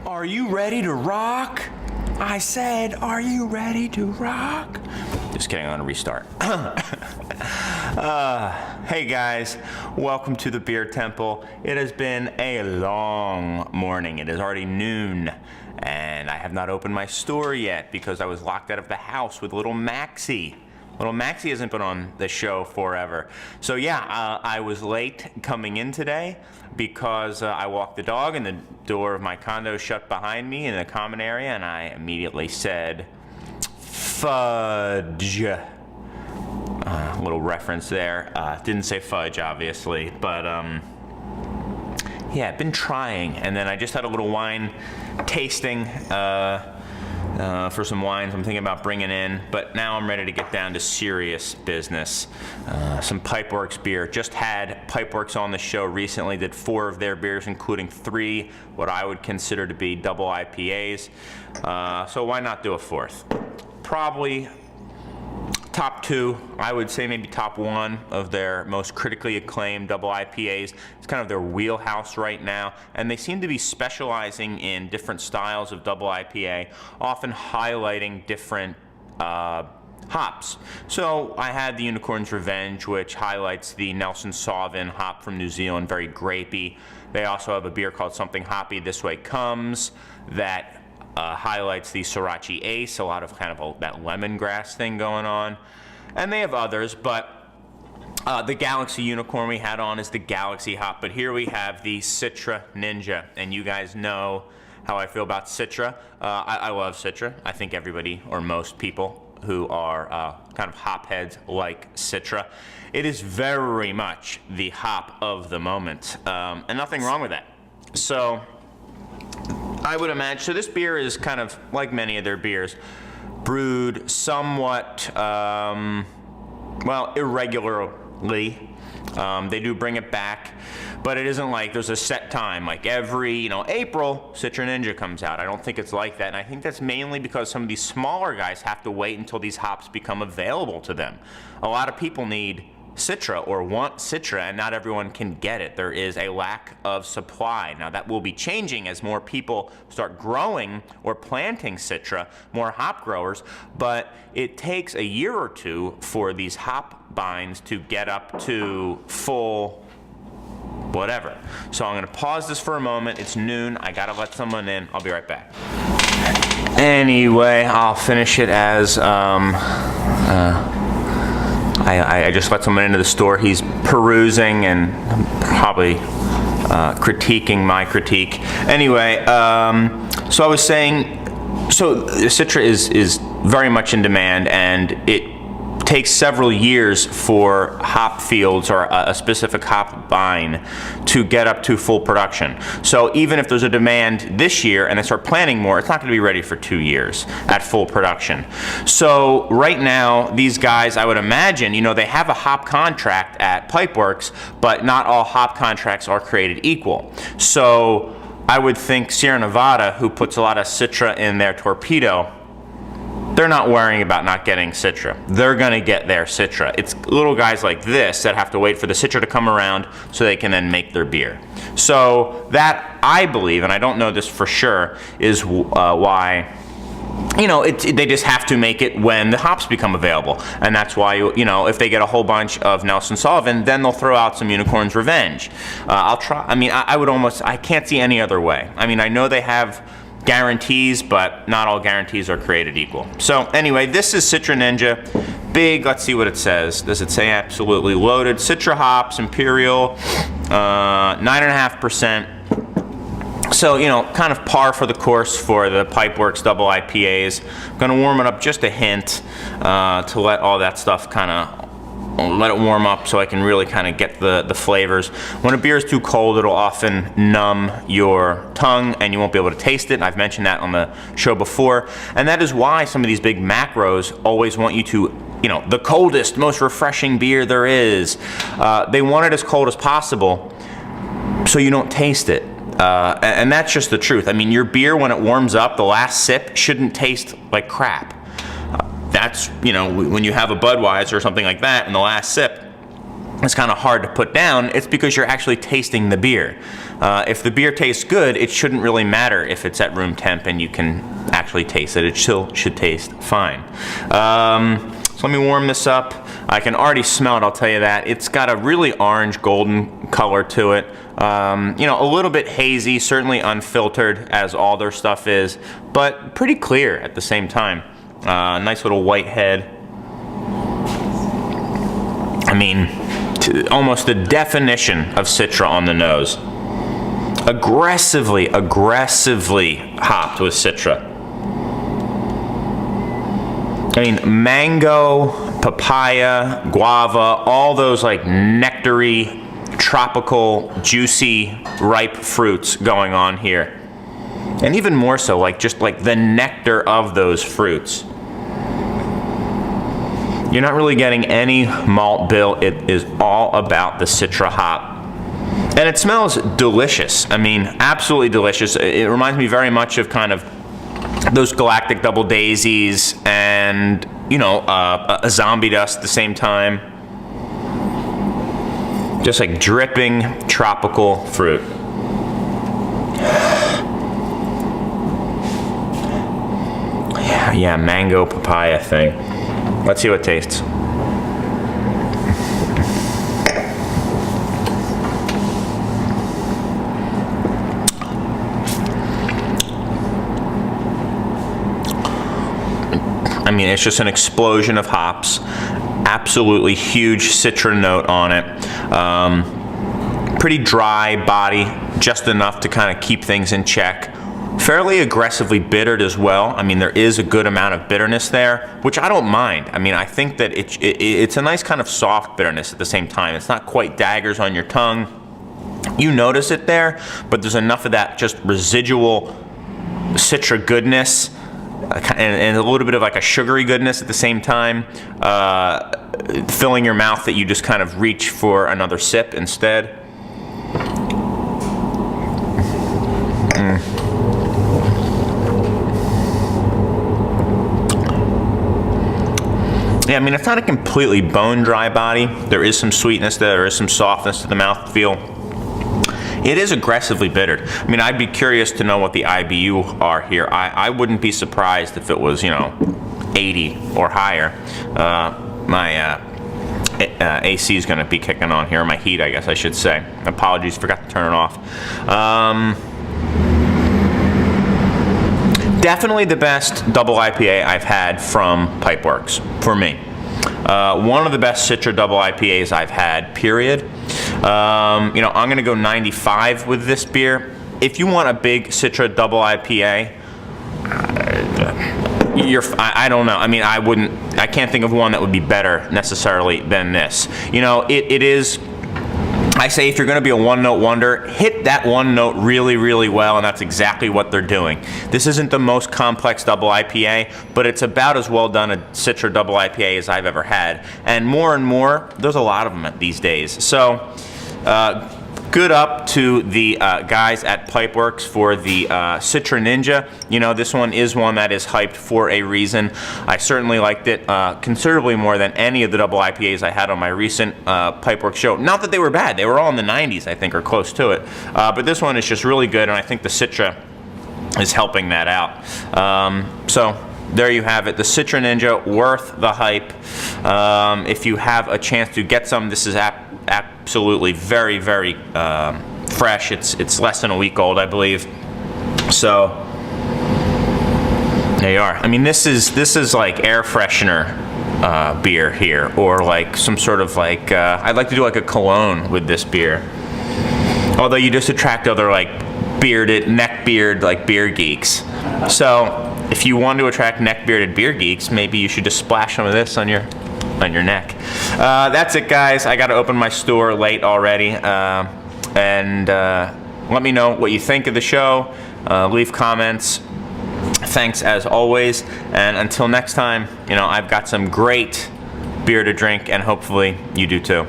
Are you ready to rock? I said, are you ready to rock? Just kidding, I'm gonna restart. Hey guys, welcome to the Beer Temple. It has been a long morning. It is already noon, and I have not opened my store yet because I was locked out of the house with little Maxie. Little Maxie hasn't been on the show forever. So yeah, I was late coming in today because I walked the dog and the door of my condo shut behind me in the common area, and I immediately said, fudge. Little reference there. Didn't say fudge, obviously, but yeah, been trying. And then I just had a little wine tasting for some wines I'm thinking about bringing in, but now I'm ready to get down to serious business. Some Pipeworks beer. Just had Pipeworks on the show recently, did 4 of their beers, including 3 what I would consider to be double IPAs. So why not do a 4th? Probably top 2, I would say maybe top 1 of their most critically acclaimed double IPAs. It's kind of their wheelhouse right now, and they seem to be specializing in different styles of double IPA, often highlighting different hops. So I had the Unicorn's Revenge, which highlights the Nelson Sauvin hop from New Zealand, very grapey. They also have a beer called Something Hoppy, This Way Comes, that highlights the Sriracha Ace, a lot of kind of that lemongrass thing going on. And they have others, but the Galaxy Unicorn we had on is the Galaxy hop, but here we have the Citra Ninja, and you guys know how I feel about Citra. I love Citra. I think everybody, or most people who are kind of hop heads like Citra. It is very much the hop of the moment, and nothing wrong with that. So I would imagine, so this beer is kind of like many of their beers, brewed somewhat, well, irregularly. They do bring it back, but it isn't like there's a set time, like every, April, Citra Ninja comes out. I don't think it's like that, and I think that's mainly because some of these smaller guys have to wait until these hops become available to them. A lot of people need Citra or want Citra, and not everyone can get it. There is a lack of supply. Now that will be changing as more people start growing or planting Citra, more hop growers, but it takes a year or 2 for these hop binds to get up to full whatever. So I'm gonna pause this for a moment. It's noon, I gotta let someone in. I'll be right back. Anyway, I'll finish it as I just let someone into the store. He's perusing and probably critiquing my critique. Anyway, so I was saying, so Citra is very much in demand, and it takes several years for hop fields or a specific hop vine to get up to full production. So even if there's a demand this year and they start planting more, it's not going to be ready for 2 years at full production. So right now, these guys, I would imagine, they have a hop contract at Pipeworks, but not all hop contracts are created equal. So I would think Sierra Nevada, who puts a lot of Citra in their torpedo, they're not worrying about not getting Citra. They're going to get their Citra. It's little guys like this that have to wait for the Citra to come around so they can then make their beer. So that, I believe, and I don't know this for sure, is why, they just have to make it when the hops become available. And that's why, if they get a whole bunch of Nelson Sauvin, then they'll throw out some Unicorn's Revenge. I'll try, I can't see any other way. I know they have guarantees, but not all guarantees are created equal. So anyway, this is Citra Ninja. Big, let's see what it says. Does it say absolutely loaded? Citra hops, Imperial, 9.5%. So, kind of par for the course for the Pipeworks double IPAs. I'm gonna warm it up just a hint to let all that stuff let it warm up so I can really kind of get the flavors. When a beer is too cold, it'll often numb your tongue and you won't be able to taste it. I've mentioned that on the show before. And that is why some of these big macros always want you to, the coldest, most refreshing beer there is. They want it as cold as possible so you don't taste it. And that's just the truth. Your beer, when it warms up, the last sip shouldn't taste like crap. That's, when you have a Budweiser or something like that, and the last sip it's kind of hard to put down, it's because you're actually tasting the beer. If the beer tastes good, it shouldn't really matter if it's at room temp and you can actually taste it. It still should taste fine. So let me warm this up. I can already smell it, I'll tell you that. It's got a really orange golden color to it. You know, a little bit hazy, certainly unfiltered as all their stuff is, but pretty clear at the same time. Nice little white head. I mean, almost the definition of Citra on the nose. Aggressively hopped with Citra. I mean, mango, papaya, guava, all those like nectary, tropical, juicy, ripe fruits going on here. And even more so, like just like the nectar of those fruits. You're not really getting any malt bill. It is all about the Citra hop. And it smells delicious. I mean, absolutely delicious. It reminds me very much of kind of those galactic double daisies and, you know, a zombie dust at the same time. Just like dripping tropical fruit. Yeah, mango papaya thing. Let's see what it tastes. I mean, it's just an explosion of hops. Absolutely huge Citra note on it. Pretty dry body, just enough to kind of keep things in check. Fairly aggressively bittered as well. I mean, there is a good amount of bitterness there, which I don't mind. I mean, I think that it's a nice kind of soft bitterness at the same time. It's not quite daggers on your tongue. You notice it there, but there's enough of that just residual Citra goodness and a little bit of like a sugary goodness at the same time, filling your mouth that you just kind of reach for another sip instead. Yeah, I mean, it's not a completely bone dry body. There is some sweetness there is some softness to the mouthfeel. It is aggressively bittered. I mean, I'd be curious to know what the IBU are here. I wouldn't be surprised if it was, you know, 80 or higher. My AC is going to be kicking on here, my heat, I guess I should say. Apologies, forgot to turn it off. Definitely the best double IPA I've had from Pipeworks, for me. One of the best Citra double IPAs I've had, period. You know, I'm gonna go 95 with this beer. If you want a big Citra double IPA, I don't know. I mean, I can't think of one that would be better necessarily than this. You know, it is, I say if you're gonna be a one-note wonder, hit that one note really, really well, and that's exactly what they're doing. This isn't the most complex double IPA, but it's about as well done a Citra double IPA as I've ever had. And more, there's a lot of them these days. So, good up to the guys at Pipeworks for the Citra Ninja. You know, this one is one that is hyped for a reason. I certainly liked it considerably more than any of the double IPAs I had on my recent Pipeworks show. Not that they were bad. They were all in the 90s, I think, or close to it. But this one is just really good, and I think the Citra is helping that out. So there you have it. The Citra Ninja, worth the hype. If you have a chance to get some, this is absolutely very, very fresh. It's less than a week old, I believe. So there you are. I mean, this is like air freshener beer here, or like some sort of like I'd like to do like a cologne with this beer. Although you just attract other like neck-beard like beer geeks. So if you want to attract neck-bearded beer geeks, maybe you should just splash some of this on your neck. That's it, guys. I got to open my store late already, and let me know what you think of the show. Leave comments. Thanks as always, and until next time, you know, I've got some great beer to drink, and hopefully you do too.